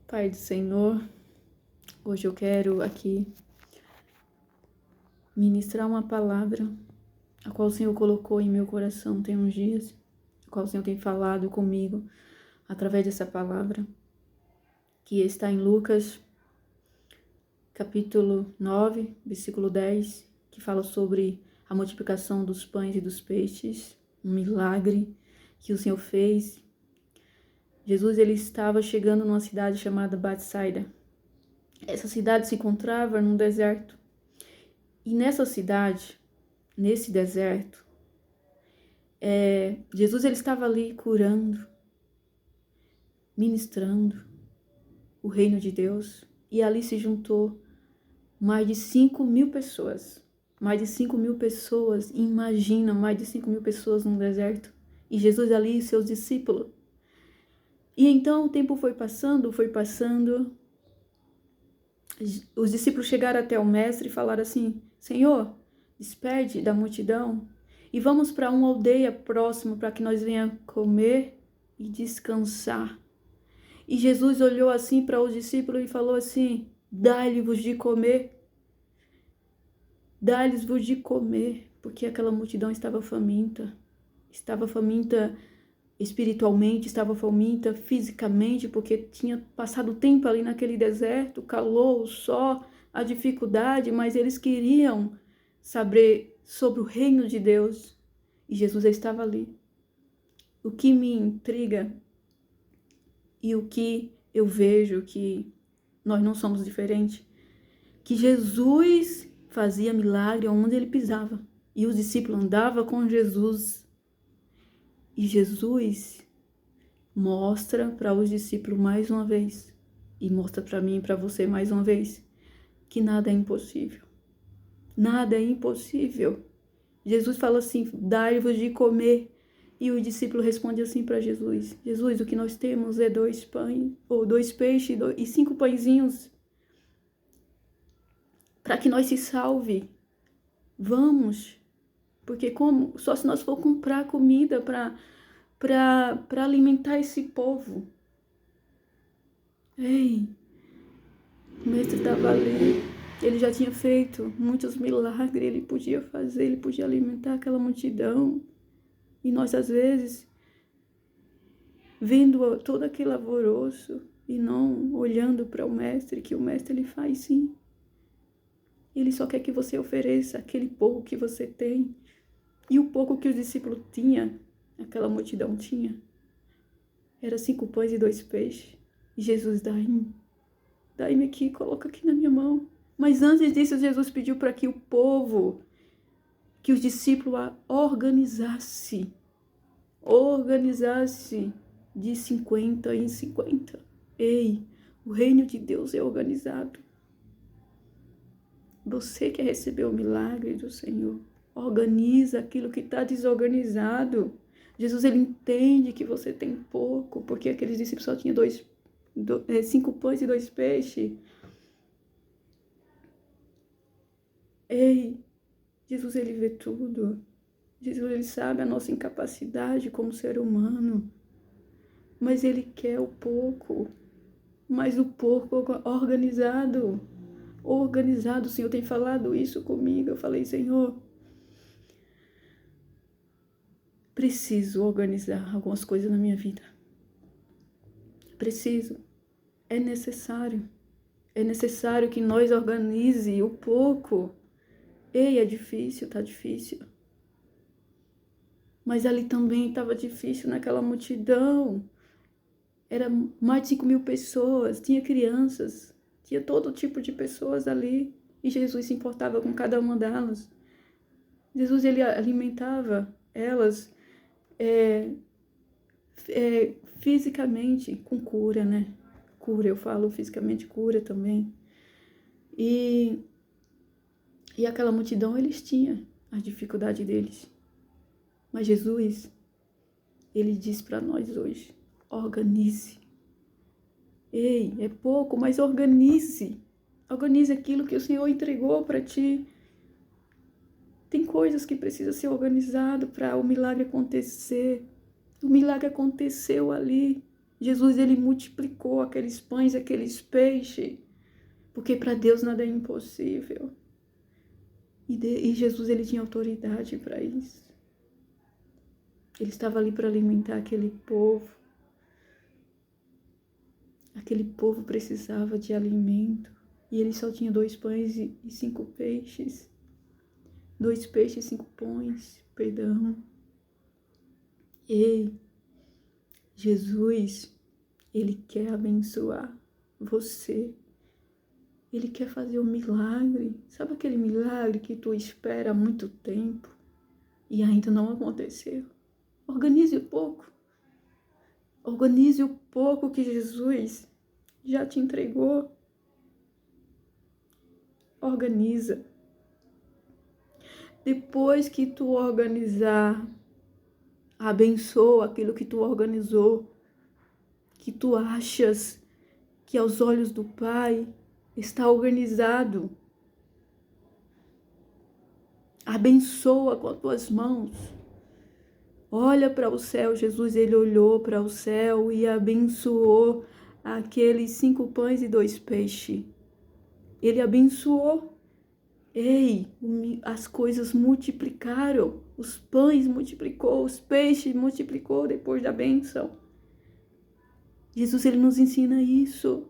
Pai do Senhor, hoje eu quero aqui ministrar uma palavra a qual o Senhor colocou em meu coração tem uns dias, a qual o Senhor tem falado comigo através dessa palavra, que está em Lucas, capítulo 9, versículo 10, que fala sobre a multiplicação dos pães e dos peixes, um milagre que o Senhor fez. Jesus ele estava chegando numa cidade chamada Betsaida. Essa cidade se encontrava num deserto. E nessa cidade, nesse deserto, Jesus ele estava ali curando, ministrando o reino de Deus. E ali se juntou mais de 5.000 pessoas. Mais de 5.000 pessoas, imagina, mais de 5.000 pessoas num deserto. E Jesus ali e seus discípulos. E então o tempo foi passando. Os discípulos chegaram até o mestre e falaram assim: Senhor, despede da multidão e vamos para uma aldeia próxima para que nós venhamos comer e descansar. E Jesus olhou assim para os discípulos e falou assim: dai-lhes de comer. Dai-lhes de comer, porque aquela multidão estava faminta espiritualmente, estava faminta fisicamente, porque tinha passado tempo ali naquele deserto, o calor, o sol, a dificuldade, mas eles queriam saber sobre o reino de Deus, e Jesus estava ali. O que me intriga e o que eu vejo que nós não somos diferentes, que Jesus fazia milagre onde ele pisava, e os discípulos andavam com Jesus. E Jesus mostra para os discípulos mais uma vez, e mostra para mim e para você mais uma vez, que nada é impossível. Nada é impossível. Jesus fala assim: dai-vos de comer. E o discípulo responde assim para Jesus: Jesus, o que nós temos é 2 pães, ou 2 peixes e 5 pãezinhos, para que nós se salve. Vamos, porque como só se nós for comprar comida para alimentar esse povo. Ei, o mestre estava ali, ele já tinha feito muitos milagres, ele podia fazer, ele podia alimentar aquela multidão. E nós, às vezes, vendo todo aquele alvoroço e não olhando para o mestre, que o mestre ele faz sim. Ele só quer que você ofereça aquele pouco que você tem. E o pouco que os discípulos tinham, aquela multidão tinha, era 5 pães e 2 peixes. E Jesus, dai-me aqui, coloca aqui na minha mão. Mas antes disso, Jesus pediu para que o povo, que os discípulos organizasse de 50 em 50. Ei, o reino de Deus é organizado. Você quer receber o milagre do Senhor? Organiza aquilo que está desorganizado. Jesus, ele entende que você tem pouco, porque aqueles discípulos só tinham 5 pães e 2 peixes. Ei, Jesus, ele vê tudo. Jesus, ele sabe a nossa incapacidade como ser humano. Mas ele quer o pouco. Mas o pouco organizado. Organizado, o Senhor tem falado isso comigo. Eu falei: Senhor, preciso organizar algumas coisas na minha vida. Preciso. É necessário. É necessário que nós organize o pouco. Ei, é difícil, tá difícil. Mas ali também estava difícil naquela multidão. Era mais de 5.000 pessoas, tinha crianças, tinha todo tipo de pessoas ali. E Jesus se importava com cada uma delas. Jesus, ele alimentava elas fisicamente, com cura, né? Cura, eu falo fisicamente, cura também. E aquela multidão, eles tinham a dificuldade deles. Mas Jesus, ele diz para nós hoje: organize. Ei, é pouco, mas organize. Organize aquilo que o Senhor entregou para ti. Tem coisas que precisam ser organizadas para o milagre acontecer. O milagre aconteceu ali. Jesus, ele multiplicou aqueles pães, aqueles peixes, porque para Deus nada é impossível. E Jesus, ele tinha autoridade para isso. Ele estava ali para alimentar aquele povo. Aquele povo precisava de alimento. E ele só tinha 2 pães e 5 peixes. 2 peixes e 5 pães, perdão. Ei, Jesus, ele quer abençoar você. Ele quer fazer um milagre. Sabe aquele milagre que tu espera há muito tempo e ainda não aconteceu? Organize um pouco. Organize o pouco que Jesus já te entregou. Organiza. Depois que tu organizar, abençoa aquilo que tu organizou, que tu achas que aos olhos do Pai está organizado. Abençoa com as tuas mãos. Olha para o céu. Jesus, ele olhou para o céu e abençoou aqueles 5 pães e 2 peixes. Ele abençoou. Ei, as coisas multiplicaram. Os pães multiplicou, os peixes multiplicou depois da bênção. Jesus, ele nos ensina isso.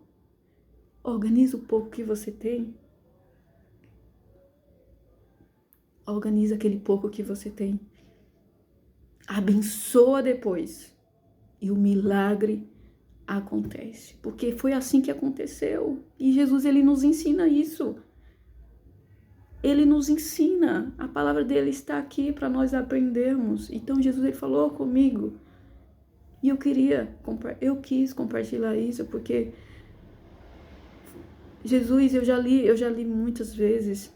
Organiza o pouco que você tem. Organiza aquele pouco que você tem. Abençoa depois. E o milagre acontece. Porque foi assim que aconteceu. E Jesus, ele nos ensina isso. Ele nos ensina. A palavra dele está aqui para nós aprendermos. Então, Jesus, ele falou comigo. E eu quis compartilhar isso, porque Jesus, eu já li muitas vezes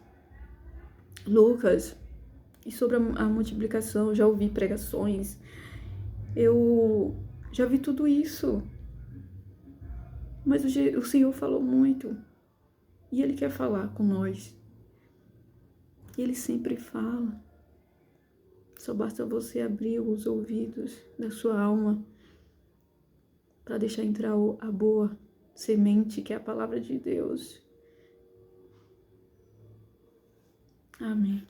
Lucas, e sobre a multiplicação, já ouvi pregações, eu já vi tudo isso. Mas o Senhor falou muito, e Ele quer falar com nós. Ele sempre fala. Só basta você abrir os ouvidos da sua alma para deixar entrar a boa semente, que é a palavra de Deus. Amém.